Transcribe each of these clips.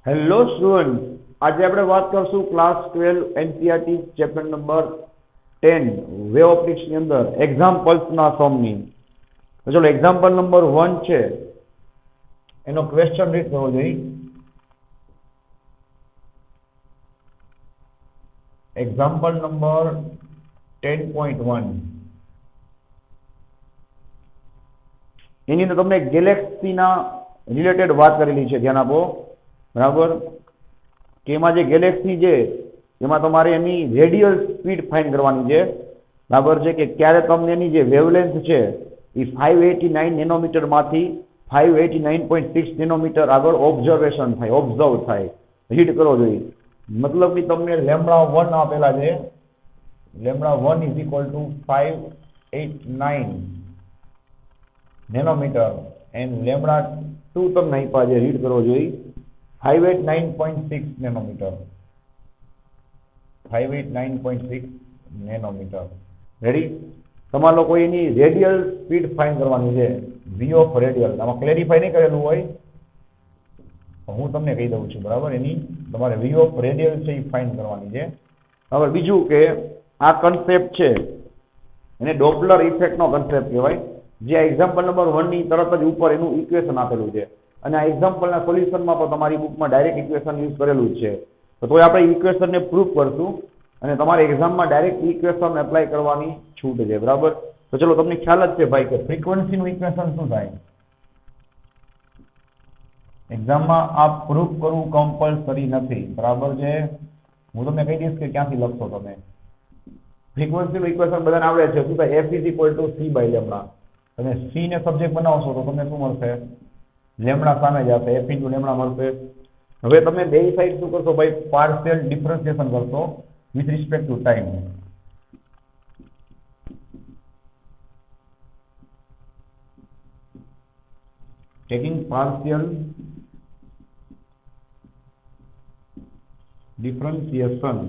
Hello student, આજે આપણે વાત કરશું class 12 NCERT chapter number 10 way optics ની અંદર એક્ઝામ્પલ્સ ના સમની. તો ચલો એક્ઝામ્પલ નંબર 1 છે એનો ક્વેશ્ચન રીડ કરવો જોઈએ. એક્ઝામ્પલ નંબર 10.1 એની અંદર તમને ગેલેક્સીના રિલેટેડ વાત કરેલી છે, ધ્યાન આપો. બરાબર, કે એમાં જે ગેલેક્સી છે એમાં તમારે એની રેડિયલ સ્પીડ ફાઇન્ડ કરવાની છે. બરાબર છે, કે ક્યારે તમને એની જે વેવલેન્થ છે એ 589 નેનોમીટર માંથી 589.6 નેનોમીટર આગળ ઓબ્ઝર્વ થાય, રીડ કરવો જોઈએ. મતલબ કે તમને લેમ્બડા 1 આપેલા છે, lambda 1 is equal two 589 nanometre and lambda 2 તમને આપ્યા છે, રીડ કરવો જોઈએ 589.6 નેનોમીટર. 589.6 નેનોમીટર. રેડી? તમારા લોકો એની રેડિયલ સ્પીડ ફાઇન્ડ કરવાની છે, વી ઓફ રેડિયલ. આમાં ક્લેરિફાઈ નહીં કરેલું હોય, હું તમને કહી દઉં છું. બરાબર, એની તમારે વી ઓફ રેડિયલ છે એ ફાઇન્ડ કરવાની છે. હવે બીજું કે આ કન્સેપ્ટ છે એને ડોપલર ઇફેક્ટનો કન્સેપ્ટ કહેવાય, જે એક્ઝામ્પલ નંબર 1 ની તરત જ ઉપર એનું ઇક્વેશન આપેલું છે. અને આ એક્ઝામ્પલના સોલ્યુશનમાં પણ તમારી બુકમાં ડાયરેક્ટ ઇક્વેશન યુઝ કરેલું જ છે. તો તોય આપણે ઇક્વેશનને પ્રૂફ કરશું અને તમારે એક્ઝામમાં ડાયરેક્ટ ઇક્વેશન એપ્લાય કરવાની છૂટ છે. બરાબર, તો ચલો તમને ખ્યાલ જ છે ભાઈ કે ફ્રીક્વન્સીનું ઇક્વેશન શું થાય. એક્ઝામમાં આ પ્રૂફ કરવું કમ્પલસરી નથી. બરાબર છે, હું તમને કહી દઈશ કે ક્યાંથી લખશો તમે. ફ્રીક્વન્સીનું ઇક્વેશન બધાને આવડે છે. શું થાય? F is equal to C by lambda. તમે C ને સબ્જેક્ટ બનાવશો તો તમને શું મળશે? લેમ્બડા સામે જશે, F ઇન્ટુ લેમ્બડા મળશે. હવે તમે બે સાઈડ શું કરશો ભાઈ? પાર્શિયલ ડિફરન્શિએશન કરશો with respect to time. Taking partial differentiation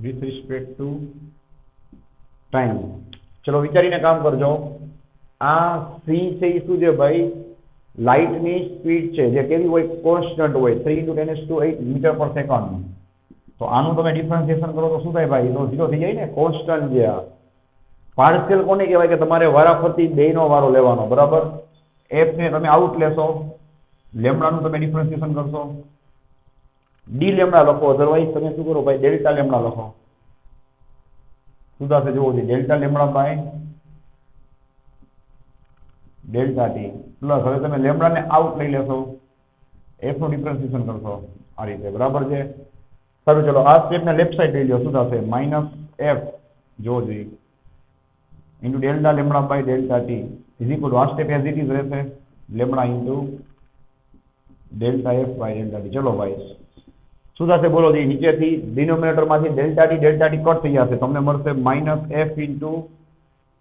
with respect to time. ચલો વિચારીને કામ કરજો. આ c છે એ શું છે ભાઈ? લાઇટની સ્પીડ છે, જે કેવી હોય? કોન્સ્ટન્ટ હોય, 3 × 10⁸ મીટર પર સેકન્ડ. તો આનું તમે ડિફરન્શિએશન કરો તો શું થાય ભાઈ? તો 0 થઈ જાય ને. કોન્સ્ટન્ટ છે. આ પાર્શિયલ કોને કહેવાય? કે તમારે વારાફરતી બેયનો વારો લેવાનો. બરાબર, f ને તમે આઉટ લેશો, લેમ્બડાનું તમે ડિફરન્શિએશન કરશો, ડી લેમ્બડા લખો, અધરવાઇઝ તમે શું કરો ભાઈ? ડેલ્ટા લેમ્બડા લખો. શું થશે જોવો જોઈએ? Delta lambda by delta t plus, હવે તમે લેમ્બડાને આઉટ લઈ લેશો, એફ નું ડિફરન્શિએશન કરશો આ રીતે. બરાબર છે, સારું. ચલો આ સ્ટેપને લેફ્ટ સાઈડ લઈ લો. શું થશે? માઇનસ એફ જોવો જોઈએ into delta lambda by delta t is equal to આ સ્ટેપ એઝ ઇટ ઇઝ રહેશે, lambda into delta f by delta t. ચલો ભાઈ શું થશે બોલો જી? નીચેથી ડિનોમિનેટરમાંથી ડેલ્ટા ટી કટ થઈ જશે, તમને મળશે minus F into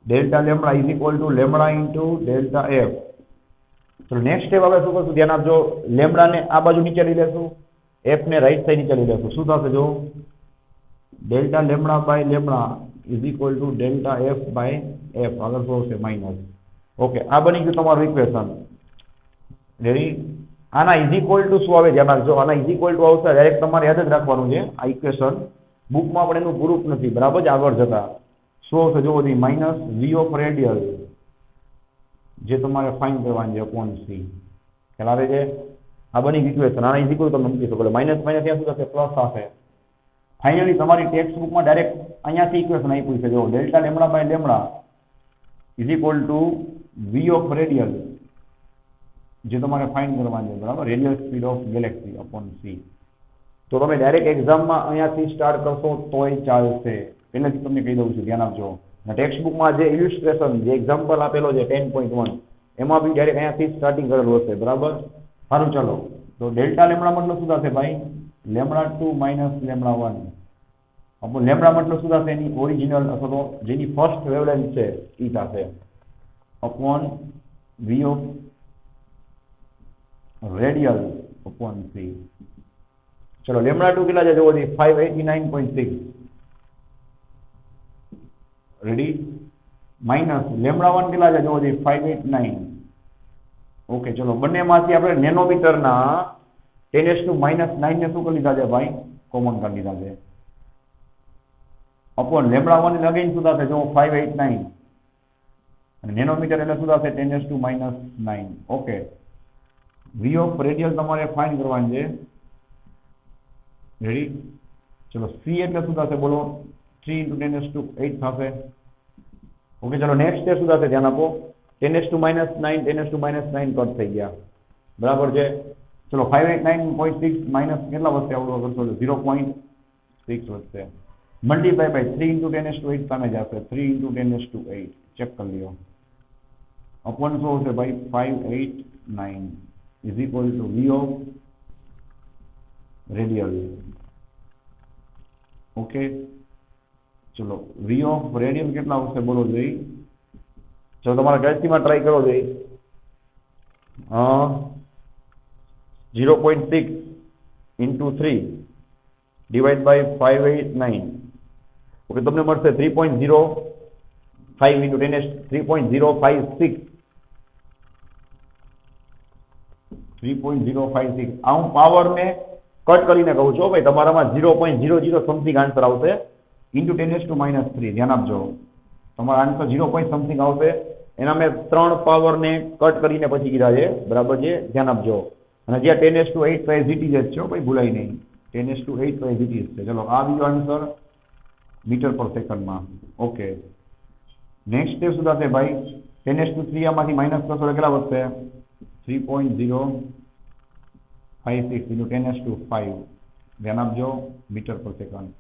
delta lambda is equal two lambda into delta F. ચલો નેક્સ્ટ સ્ટેપ હવે શું કરશું? ધ્યાન આપજો. લેમ્બડાને આ બાજુ નીચે લઈ લેશું, એફ ને રાઈટ સાઈડ નીચે લઈ લેશું. શું થશે જો? Delta lambda by lambda is equal to delta f by f. આગળ શું આવશે? માઇનસ. ઓકે, આ બની ગયું તમારું ઇક્વેશન. રેડી? આના ઇઝ ઇક્વલ ટુ શું આવે? ધ્યાન રાખજો. આના ઇઝ ઇક્વલ ટુ આવશે, ડાયરેક્ટ તમારે યાદ જ રાખવાનું છે. આ ઇક્વેશન બુકમાં પણ એનું પ્રૂફ નથી. બરાબર છે, આગળ જતા શું આવશે જોવો જોઈએ? માઇનસ વી ઓફ રેડિયલ, જે તમારે ફાઇન્ડ કરવાની છે, અપોન સી. ખ્યાલ આવે છે? આ બની ઇક્વેશન. આના ઇઝ ઇક્વલ તમે મૂકી શકો. માઇનસ માઇનસ ત્યાં શું થશે? પ્લસ થશે. ફાઇનલી તમારી ટેક્સ્ટ બુકમાં ડાયરેક્ટ અહીંયાથી ઇક્વેશન આપ્યું છે. જો delta lambda by lambda is equal to v of radial, જે તમારે ફાઇન્ડ કરવાની છે. બરાબર, radial speed of galaxy upon c. તો તમે ડાયરેક્ટ એક્ઝામમાં અહીંયાથી સ્ટાર્ટ કરશો તોય ચાલશે. પહેલેથી તમને કહી દઉં છું, ધ્યાન આપજો. ટેક્સ્ટ બુકમાં જે ઇલ્યુસ્ટ્રેશન, જે એક્ઝામ્પલ આપેલો છે 10.1, એમાં બી ડાયરેક્ટ અહીંયાથી સ્ટાર્ટિંગ કરેલું હશે. બરાબર, સારું. ચાલો તો ડેલ્ટા લેમ્બડા મતલબ શું થશે ભાઈ? Lambda 2 minus lambda 1 upon lambda मतलब શું થશે એની ઓરિજિનલ અથવા તો જેની ફર્સ્ટ વેવલેન્થ છે ઈ થશે upon v of radial upon c। चलो लेमड़ा 2 કેટલા છે જોવો જી 589.6 રેડી માઈનસ લેમડા 1 કેટલા છે જોવો જી 589। ओके चलो બંનેમાંથી આપણે નેનોમીટરના 10⁻⁹ ને શું કરી લીધા છે ભાઈ કોમન કરી લીધા છે अपॉन લેમડા 1 ને અગેન શું થશે જો 589 અને નેનોમીટર એટલે શું થશે 10⁻⁹। ઓકે v ऑफ રેડિયલ તમારે ફાઇન્ડ કરવાનું છે રેડી ચલો c એટલે શું થશે બોલો 3 × 10⁸ થશે। ओके चलो नेक्स्ट स्टेप શું થશે ધ્યાન આપો 10⁻⁹ 10⁻⁹ કટ થઈ ગયા બરાબર છે। ચલો 589.6 માઈનસ કેટલા વધશે આવડો કરશો 0.6 વધશે મલ્ટીપ્લાય બાય 3 × 10⁸ સામે જશે 3 × 10⁸ ચેક કરી લ્યો अपॉन શું હશે ભાઈ 589 is equal two v of radial. Okay चलो v ऑफ रेडियन કેટલા આવશે બોલો જોઈ ચલો તમારા કેલ્ક્યુલેટરમાં ટ્રાય કરો જોઈ 0.6 into 3 divided by 589 ઓકે તમને મળશે 3.05 into 10 3.056 3.056 આ હું પાવરને કટ કરીને કહું છું ભાઈ તમારામાં 0.00 સમથિંગ આન્સર આવશે into 10⁻³ ધ્યાન આપજો તમારો આન્સર 0 point સમથિંગ આવશે એના મેં 3 પાવરને કટ કરીને પછી કીધા છે બરાબર છે ધ્યાન આપજો અને જ્યાં 10⁸ તો એઝ ઇટ ઇઝ જ છે ભાઈ ભૂલાય નહીં 10⁸ તો એઝ ઇટ ઇઝ છે ચલો આ બીજો આન્સર મીટર પર સેકન્ડમાં ઓકે નેક્સ્ટ સ્ટેપ શું થશે ભાઈ 10⁻³ આમાંથી માઇનસ કરશો એટલે કેટલા વધશે 3.056 into 10⁵ ધ્યાન આપજો મીટર પર સેકન્ડ।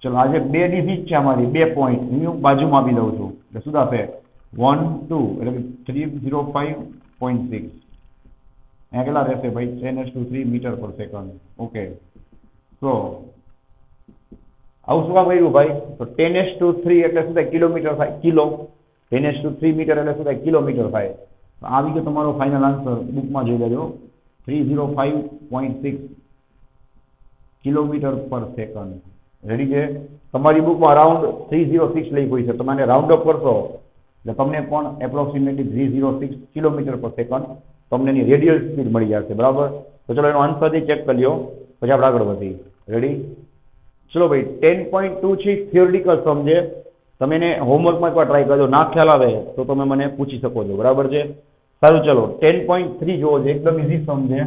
चलो आज बे डिजिट है हमारी 2 पॉइंट हूँ बाजू में आपी दઉં છું એટલે શું થશે 1 2 એટલે 305.6 અહીંયા કેટલા રહેશે ભાઈ 10⁻³ મીટર પર સેકન્ડ ઓકે તો આવું શું કામ કર્યું ભાઈ તો 10⁻³ એટલે શું થાય કિલોમીટર થાય કિલો 10⁻³ મીટર એટલે શું થાય કિલોમીટર થાય તો આવી ગયો તમારો ફાઇનલ આન્સર બુકમાં જોઈ લેજો 305.6 કિલોમીટર પર સેકન્ડ રેડી છે તમારી બુકમાં અરાઉન્ડ 306 લખ્યું છે તમે રાઉન્ડ અપ કરશો એટલે તમને પણ એપ્રોક્સિમેટલી 306 કિલોમીટર પર સેકન્ડ તમને એની રેડિયલ સ્પીડ મળી જશે બરાબર તો ચલો એનો આન્સર ચેક કરી લ્યો પછી આપણે આગળ વધી રેડી ચલો ભાઈ 10.2 છે થિયોરિટિકલ સમજે તમે એને હોમવર્કમાં એકવાર ટ્રાય કરજો ના ખ્યાલ આવે તો તમે મને પૂછી શકો છો બરાબર છે સારું ચલો 10.3 જોવો છે એકદમ ઇઝી સમજે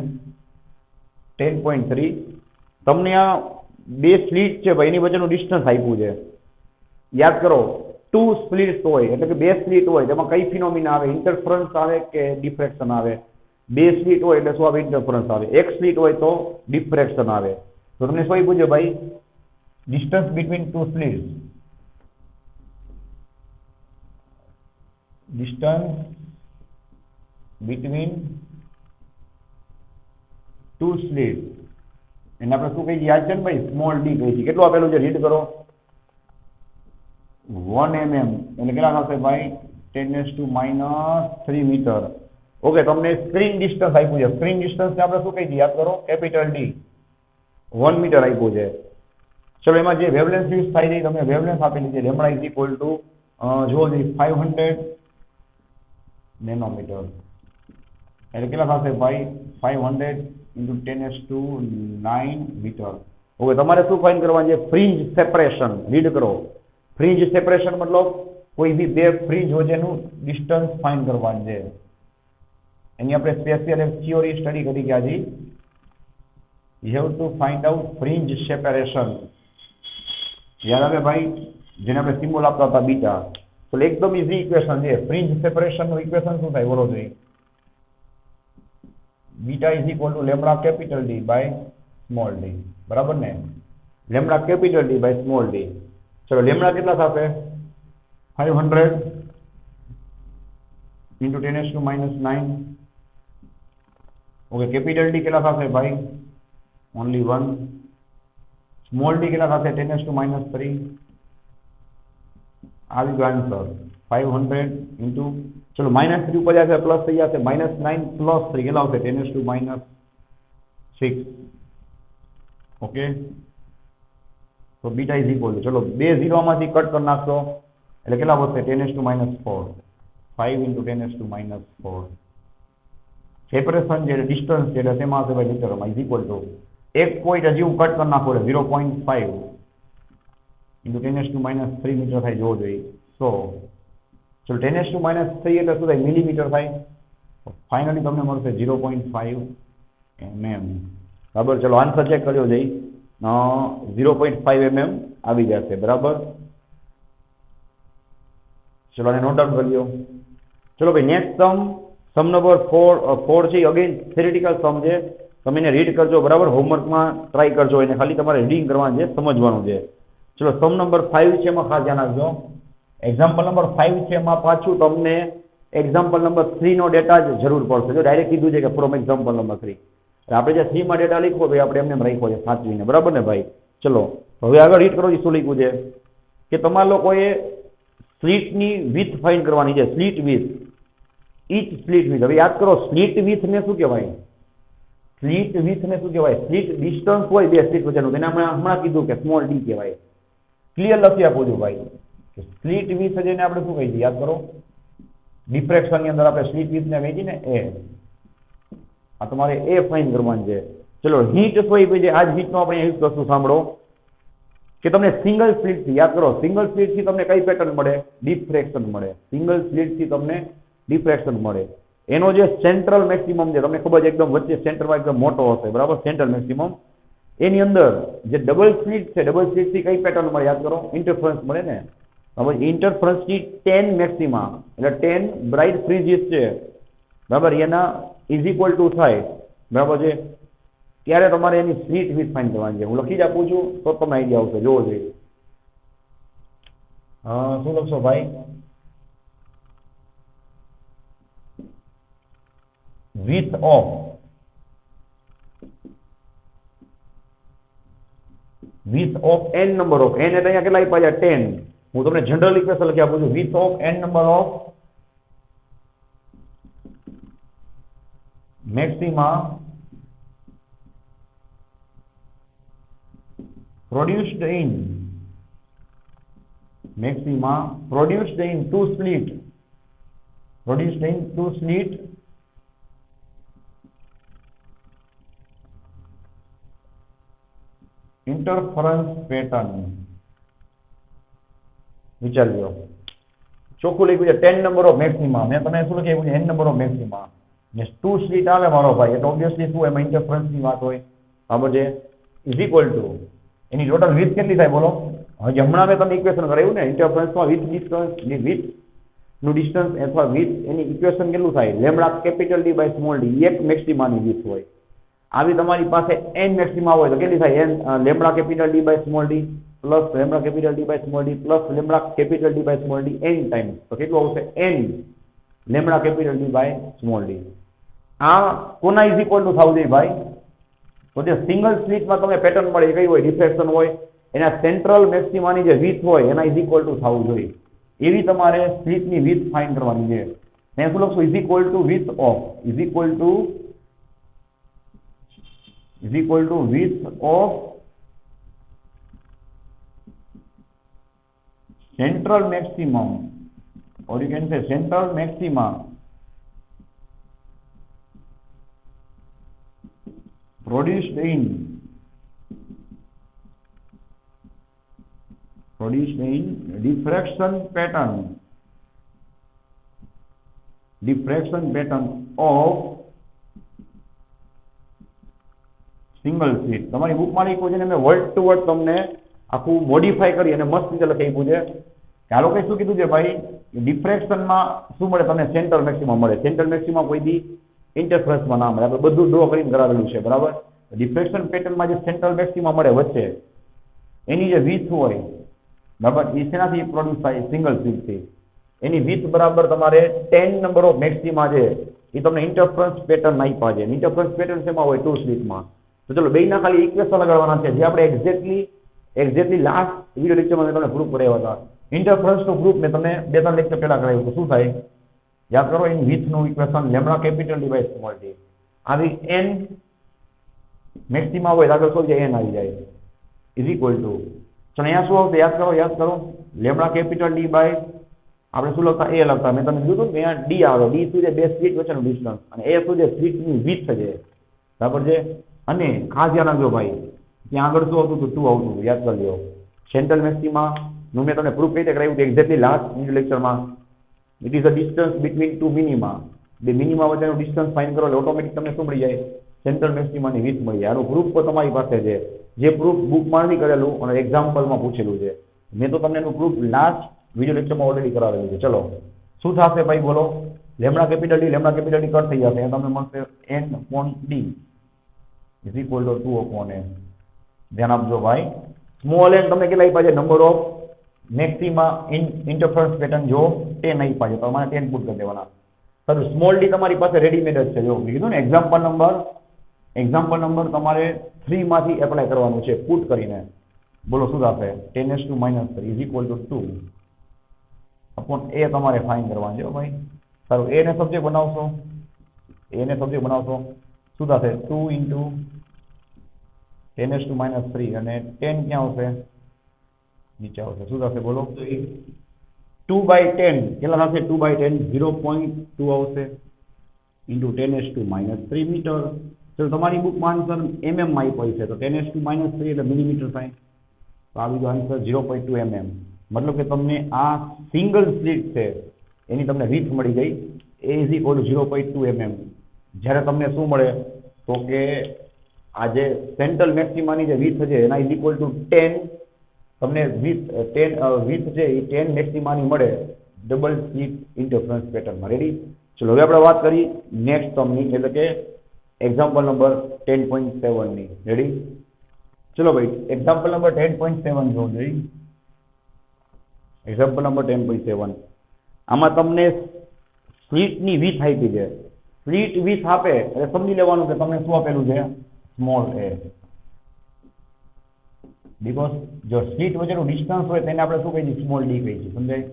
10.3 તમને આ બે સ્લિટ છે ભાઈ એની વચ્ચેનું ડિસ્ટન્સ આપ્યું છે યાદ કરો 2 સ્પ્લિટ્સ હોય એટલે કે બે સ્લિટ હોય તેમાં કઈ ફિનોમિના આવે ઇન્ટરફરન્સ આવે કે ડિફ્રેક્શન આવે બે સ્લિટ હોય એટલે શું આવે ઇન્ટરફરન્સ આવે એક સ્લિટ હોય તો ડિફ્રેક્શન આવે તો તમને શું પૂછ્યું ભાઈ ડિસ્ટન્સ બિટવીન 2 સ્લિટ્સ ડિસ્ટન્સ બિટવીન 2 સ્લિટ્સ એને આપણે શું કહીએ યાદ છે ને ભાઈ સ્મોલ ડી કહીએ છીએ કેટલું આપેલું છે રીડ કરો 1 mm એટલે કેટલા થશે ભાઈ 10⁻³ મીટર ઓકે તમને સ્ક્રીન ડિસ્ટન્સ આપ્યું છે સ્ક્રીન ડિસ્ટન્સને આપણે શું કહીએ યાદ કરો કેપિટલ ડી 1 મીટર આપ્યું છે ચલો એમાં જે વેવલેન્થ યુઝ થાય છે તમે વેવલેન્થ આપેલી છે લેમ્બડા ઇઝ ઇક્વલ ટુ જો 500 નેનોમીટર એટલે કેટલા થશે ભાઈ 500 into 10⁹ મીટર ઓકે તમારે શું ફાઇન્ડ કરવાનું છે ફ્રિન્જ સેપરેશન રીડ કરો ફ્રિન્જ સેપરેશન મતલબ કોઈ બી બે ફ્રિન્જ વચ્ચેનું ડિસ્ટન્સ ફાઇન્ડ કરવાનું છે એની આપણે સ્પેશિયલ એક થિયોરી સ્ટડી કરી ગયા છે you have to find out fringe separation યાદ આવે ભાઈ જેને આપણે સિમ્બોલ આપતા હતા બીટા તો એકદમ ઇઝી ઇક્વેશન છે ફ્રિન્જ સેપરેશન નું ઇક્વેશન શું થાય બોલો જોઈએ beta is equal to lambda capital D by small d बराबर ने lambda capital D by small d चलो लेमड़ा कितना थाशे 500 into 10⁻⁹ ओके कैपिटल डी कितना थाशे भाई ओनली 1 સ્મોલ ડી કેટલા થશે 10⁻³ આવી ગયો આન્સર 500 ઇન્ટુ ચલો -3 ઉપર જશે પ્લસ થઈ જશે -9 પ્લસ 3 કેટલા આવશે 10⁻6 ઓકે તો બીટા ઇઝ ઇક્વલ ચલો બે ઝીરોમાંથી કટ કરી નાખશો એટલે કેટલા વધશે 10⁻4 5 ઇન્ટુ 10⁻4 સેપરેશન જે ડિસ્ટન્સ છે એટલે તેમાં આવશે ભાઈ મીટરમાં ઇઝ ઇક્વલ ટુ એક પોઈન્ટ હજી હું કટ કરી નાખું એટલે 0.5 ઇન્ટુ 10⁻³ મીટર થાય જોવો જોઈએ સો ચલો 10⁻³ એટલે શું થાય મિલીમીટર થાય ફાઇનલી તમને મળશે 0.5 mm બરાબર ચલો આન્સર ચેક કર્યો જઈ 0.5 mm આવી જશે બરાબર ચલો આને નોટ ડાઉન કરી લો ચલો ભાઈ નેક્સ્ટ સમ નંબર 4 છે અગેન થિયરિટિકલ સમ છે તમે એને રીડ કરજો બરાબર હોમવર્કમાં ટ્રાય કરજો એને ખાલી તમારે રીડિંગ કરવાનું છે સમજવાનું છે ચલો સમ નંબર 5 છે એમાં ખાસ ધ્યાન રાખજો એક્ઝામ્પલ નંબર 5 છે એમાં પાછું તમને એક્ઝામ્પલ નંબર 3 નો ડેટા જ જરૂર પડશે જો ડાયરેક્ટ કીધું છે કે ફ્રોમ એક્ઝામ્પલ નંબર 3 આપણે જે 3 માં ડેટા લખ્યો ભાઈ આપણે એમને રાખ્યો છે સાચવીને બરાબર ને ભાઈ ચલો હવે આગળ રીડ કરો શું લખ્યું છે કે તમારા લોકોએ સ્લીટની વિથ ફાઇન્ડ કરવાની છે slit width each slit width હવે યાદ કરો સ્લીટ વિથ ને શું કહેવાય સ્લીટ વિથ ને શું કહેવાય સ્લીટ ડિસ્ટન્સ હોય બે સ્લીટ વચ્ચેનું તેને હમણાં કીધું કે સ્મોલ ડી કહેવાય ક્લિયર લખી આપો છો ભાઈ સ્લીટ વિથ જેને આપણે શું કહીએ યાદ કરો ડિફ્રેક્શન ની અંદર આપણે સ્લીટ વિથ ને કહીએ ને એ આ તમારે એ ફાઇન્ડ કરવાનું છે ચલો હીટ હોય પછી આ જ હીટનો આપણે યુઝ કરશું સાંભળો કે તમને સિંગલ સ્લિટ થી યાદ કરો સિંગલ સ્લિટ થી તમને કઈ પેટર્ન મળે ડિફ્રેક્શન મળે સિંગલ સ્લિટ થી તમને ડિફ્રેક્શન મળે એનો જે સેન્ટ્રલ મેક્સિમમ છે તમને ખબર છે એકદમ વચ્ચે સેન્ટરમાં એકદમ મોટો હશે બરાબર સેન્ટ્રલ મેક્સિમમ એની અંદર જે ડબલ સ્લિટ છે ડબલ સ્લિટ થી કઈ પેટર્ન મળે યાદ કરો ઇન્ટરફરન્સ મળે ને હવે ઇન્ટરફરન્સ થી 10 મેક્સિમા એટલે 10 બ્રાઇટ ફ્રીજીસ છે બરાબર એના ઇઝ ઇક્વલ ટુ થાય બરાબર છે ત્યારે તમારે એની સ્લીટ વિથ ફાઇન્ડ કરવાની છે હું લખી જ આપું છું તો તમને આઈડિયા આવશે જોવો જોઈએ શું લખશો ભાઈ with of n number of n એટલે અહીંયા કેટલા આપ્યા છે 10 હું તમને જનરલ ઇક્વેશન લખી આપું છું with of n number of maxima produced in two slit interference pattern વિચાર લો ચોખ્ખું લખ્યું છે 10 નંબર ઓફ મેક્સિમા મેં તમને શું લખ્યું છે n નંબર ઓફ મેક્સિમા જે ટુ સ્લીટ આવે મારો ભાઈ એટલે ઓબ્વિયસલી શું એમાં ઇન્ટરફરન્સ ની વાત હોય બરાબર છે is equal two any total with કેટલી થાય બોલો હજી હમણાં મેં તમને ઇક્વેશન કરાવ્યું ને ઇન્ટરફરન્સમાં વિથ ડિસ્ટન્સ ની વિથ નું ડિસ્ટન્સ અથવા વિથ એની ઇક્વેશન કેટલું થાય lambda capital D by small d એક મેક્સિમાની વિથ હોય આવી તમારી પાસે n મેક્સિમા હોય તો કેટલી થાય n lambda capital D by small d plus lambda capital D by small d plus lambda capital D by small d n times તો કેટલું આવશે n lambda capital D by small d આ કોના is equal two થવું જોઈએ ભાઈ તો જે સિંગલ સ્લિટમાં તમને પેટર્ન મળે કઈ હોય ડિફ્રેક્શન હોય એના સેન્ટ્રલ મેક્સિમાની જે વિથ હોય એના ઇઝ ઇક્વલ ટુ થવું જોઈએ એવી તમારે સ્લિટની વિથ ફાઇન્ડ કરવાની છે મેં શું લખશું is equal two with of is equal two with of central maximum or you can say central maxima produced in diffraction pattern of single slit તમારી બુકમાં લખ્યું છે ને મેં વર્ડ ટુ વર્ડ તમને આખું મોડિફાઈ કરી અને મસ્ત રીતે લખી આપ્યું છે કે આ લોકોએ શું કીધું છે ભાઈ ડિફ્રેક્શનમાં શું મળે તમને સેન્ટ્રલ મેક્સિમમ મળે સેન્ટ્રલ મેક્સિમમ કોઈ દી ઇન્ટરફરન્સમાં ના મળે આપણે બધું ડ્રો કરીને કરાવેલું છે બરાબર ડિફ્રેક્શન પેટર્નમાં જે સેન્ટ્રલ મેક્સિમમ મળે વચ્ચે એની જે વિથ હોય બરાબર એ શેનાથી પ્રોડ્યુસ થાય સિંગલ સ્લિટથી એની વિથ બરાબર તમારે 10 નંબર ઓફ મેક્સિમા છે એ તમને ઇન્ટરફરન્સ પેટર્ન આપ્યા છે ઇન્ટરફરન્સ પેટર્ન શેમાં હોય ટુ સ્લિટમાં તો ચલો બેયના ખાલી ઇક્વેશન લગાડવાના છે જે આપણે એક્ઝેક્ટલી એક્ઝેક્ટલી લાસ્ટ વિડિયો લેક્ચરમાં મેં તમને પ્રૂફ કરાવ્યા હતા. ઇન્ટરફરન્સનું પ્રૂફ મેં તમને 2-3 લેક્ચર પહેલા કરાવ્યું હતું. શું થાય? યાદ કરો, ઇન વિથનું equation lambda capital divide small D. આવી n મેક્સિમા હોય આગળ શું જાય? n આવી જાય ઇઝ ઇક્વલ ટુ, ચલો અહીંયા શું આવશે? યાદ કરો લેમ્બડા કેપિટલ ડી બાય આપણે શું લખતા? a લખતા. મેં તમને કીધું કે અહીંયા d આવે. d શું છે? બે સ્લિટ વચ્ચેનું ડિસ્ટન્સ. અને a શું છે? સ્લિટની વિડ્થ છે. બરાબર છે. અને ખાસ ધ્યાન રાખજો ભાઈ, ત્યાં આગળ શું આવતું હતું? 2 આવતું હતું. યાદ કરી લો. સેન્ટ્રલ મેક્સિમા નું મેં તમને પ્રૂફ કઈ રીતે કરાવ્યું હતું એક્ઝેક્ટલી લાસ્ટ લેક્ચરમાં. It is a distance between two minima. બે મિનિમા વચ્ચેનું ડિસ્ટન્સ ફાઇન્ડ કરો એટલે ઓટોમેટિક તમને શું મળી જાય? સેન્ટ્રલ મેક્સિમાની વિડ્થ મળી જાય. આનું પ્રૂફ પણ તમારી પાસે છે. જે પ્રૂફ બુકમાં નથી કરેલું અને એક્ઝામ્પલમાં પૂછેલું છે. મેં તો તમને એનું પ્રૂફ લાસ્ટ વિડિયો લેક્ચરમાં ઓલરેડી કરાવેલું છે. ચલો શું થશે ભાઈ બોલો? લેમ્બડા કેપિટલ ડી કટ થઈ જશે. તમને મળશે n upon d is equal to 2 upon n. ધ્યાન આપજો ભાઈ. સ્મોલ n તમને કેટલા આપ્યા છે? Number of maxima interference pattern જો 10 આપ્યા છે. તમારે 10 પુટ કરી દેવાના. સારું, સ્મોલ ડી તમારી પાસે રેડીમેડ જ છે. જો કીધું ને એક્ઝામ્પલ નંબર તમારે 3 માંથી એપ્લાય કરવાનું છે પુટ કરીને. બોલો શું થશે? 10⁻³ is equal to 2 upon a તમારે ફાઇન્ડ કરવાનું છે ભાઈ. સારું, a ને સબ્જેક્ટ બનાવશો. શું થશે? 2 into 10⁻³ અને 10 ક્યાં આવશે? નીચે આવશે. શું થશે બોલો? 2/10 કેટલા થશે? 2/10 0.2 આવશે ઇન્ટુ 10⁻³ મીટર. તો તમારી બુકમાં આન્સર mm માં આપ્યો છે, તો 10⁻³ એટલે મિલીમીટર થાય. તો આવી ગયો આન્સર 0.2 mm. મતલબ કે તમને આ સિંગલ સ્લિટ છે એની તમને વિડ્થ મળી ગઈ. a is equal to 0.2 mm. જ્યારે તમને શું મળે? તો કે આ જે સેન્ટ્રલ મેક્સિમાની જે વિડ્થ છે એના ઇઝ ઇક્વલ ટુ 10. તમને વિડ્થ છે એ 10 મેક્સિમાની મળે ડબલ સ્લિટ ઇન્ટરફરન્સ પેટર્નમાં. રેડી? ચલો હવે આપણે વાત કરી નેક્સ્ટ ટર્મની, એટલે કે એક્ઝામ્પલ નંબર 10.7 ની. રેડી? ચલો ભાઈ, એક્ઝામ્પલ નંબર 10.7 જોવું જોઈએ. Example number 10.7. આમાં તમને સ્લિટની વિડ્થ આપી છે. સ્લિટ વિડ્થ આપે એટલે સમજી લેવાનું કે તમને શું આપેલું છે? Small a. બીકોઝ જો સ્લિટ વચ્ચેનું ડિસ્ટન્સ હોય તેને આપણે શું કહીએ છીએ? સ્મોલ d કહીએ છીએ. સમજાય?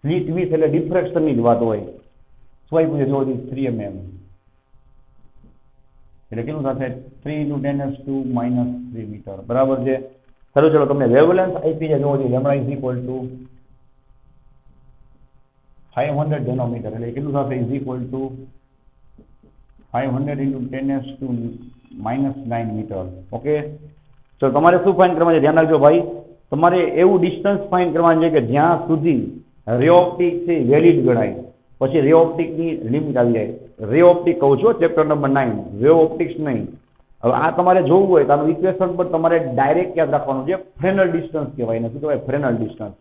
સ્લિટ વિડ્થ એટલે ડિફ્રેક્શનની જ વાત હોય. શું આપ્યું છે? જો 3 mm એટલે કેટલું થશે? 3 × 10⁻³ મીટર. બરાબર છે. સારું, ચલો તમને વેવલેન્થ આપી છે. જો lambda is equal to 500 nanometre એટલે કેટલું થશે? Is equal to 500 × 10⁻⁹ metre. Okay, તો તમારે શું ફાઇન્ડ કરવાનું છે? ધ્યાન રાખજો ભાઈ. તમારે એવું ડિસ્ટન્સ ફાઇન્ડ કરવાનું છે કે જ્યાં સુધી રે ઓપ્ટિક છે વેલિડ ગણાય. પછી રે ઓપ્ટિકની લિમિટ આવી જાય. રે ઓપ્ટિક કહું છું, ચેપ્ટર નંબર 9. વેવ ઓપ્ટિક્સ નહીં. હવે આ તમારે જોવું હોય તો આનું ઇક્વેશન પર તમારે ડાયરેક્ટ યાદ રાખવાનું છે. ફ્રેનલ ડિસ્ટન્સ કહેવાય. એને શું કહેવાય? ફ્રેનલ ડિસ્ટન્સ.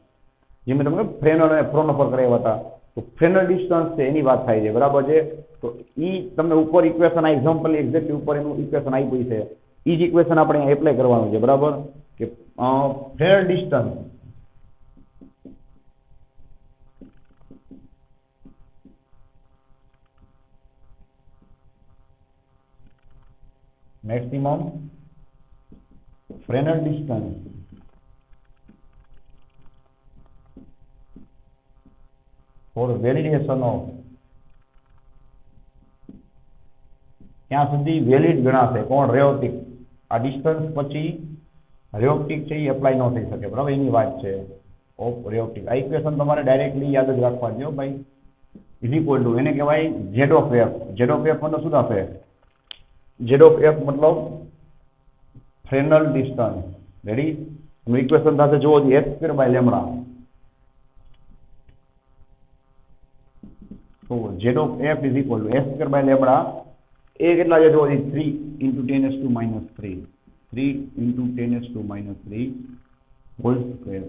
જે મેં તમને ફ્રેનલ અને ફ્રોનોફર કરાવ્યા હતા. તો ફ્રેનલ ડિસ્ટન્સ છે એની વાત થાય છે. બરાબર છે. તો ઈ તમને ઉપર ઇક્વેશન આ એક્ઝામ્પલ એક્ઝેક્ટલી ઉપર એનું ઇક્વેશન આપ્યું છે. ઈ જ ઇક્વેશન આપણે અહીંયા એપ્લાય કરવાનું છે. બરાબર કે ફ્રેનલ distance maximum Fresnel distance for validation of ત્યાં સુધી વેલિડ ગણાશે કોણ? રે ઓપ્ટિક. આ ડિસ્ટન્સ પછી રે ઓપ્ટિક છે એ એપ્લાય ન થઈ શકે. બરાબર, એની વાત છે ઓફ રે ઓપ્ટિક. આ ઇક્વેશન તમારે ડાયરેક્ટલી યાદ જ રાખવા દો ભાઈ. ઇઝ ઇક્વલ ટુ એને કહેવાય z of f. z of f મતલબ શું થશે? z of f मतलब Fresnel distance. रेडी? इक्वेशन था जो s²/λ. तो z of f is equal to s²/λ. a કેટલા છે? જો 3 × 10⁻³ 3 × 10⁻³ whole square.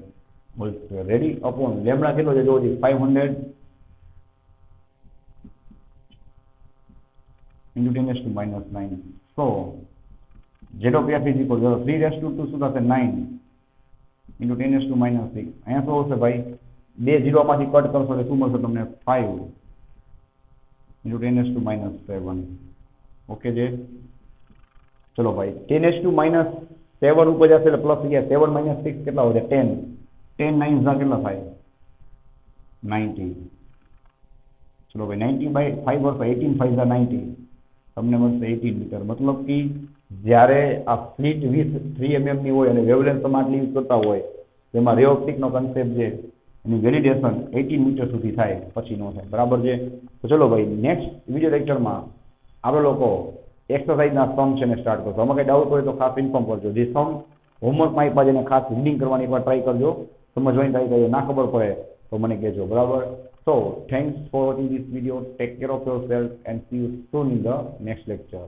Ready? Upon lambda કેટલો છે? જો 500 × 10⁻⁹. So z of f is equal to 3⁻² શું થશે? 9 × 10⁻⁶. અહીંયા શું આવશે ભાઈ? 2 0 માંથી કટ કરશો એટલે શું મળશે તમને? 5 × 10⁻⁷. ઓકે છે? ચલો ભાઈ, 10⁻⁷ 7 ઉપર જશે એટલે પ્લસ ગયા 7 માઇનસ 6 કેટલા વધે 10 10 9 ના કેટલા થાય 90 ચલો ભાઈ 90 બાય 5 વર્ષ 18 5 જા 90 તમને મળશે 18 મીટર મતલબ કે જ્યારે આ સ્લિટ વિથ 3 mm ની હોય અને વેવલેન્થ તમે આટલી યુઝ કરતા હોય જેમાં રે ઓપ્ટિકનો કન્સેપ્ટ છે એની વેલિડેશન 18 મીટર સુધી થાય પછી નો થાય બરાબર છે તો ચલો ભાઈ નેક્સ્ટ વિડિયો લેક્ચરમાં આપણે લોકો એક્સરસાઇઝના સમ છે ને સ્ટાર્ટ કરશો આમાં કંઈ ડાઉટ હોય તો ખાસ ઇન્ફોર્મ કરજો જે સમ હોમવર્કમાં આપ્યા છે એને ખાસ રીડિંગ કરવાની એકવાર ટ્રાય કરજો સમજવાની ટ્રાય કરજો ના ખબર પડે તો મને કહેજો બરાબર So, thanks for watching this video. Take care of yourself and see you soon in the next lecture.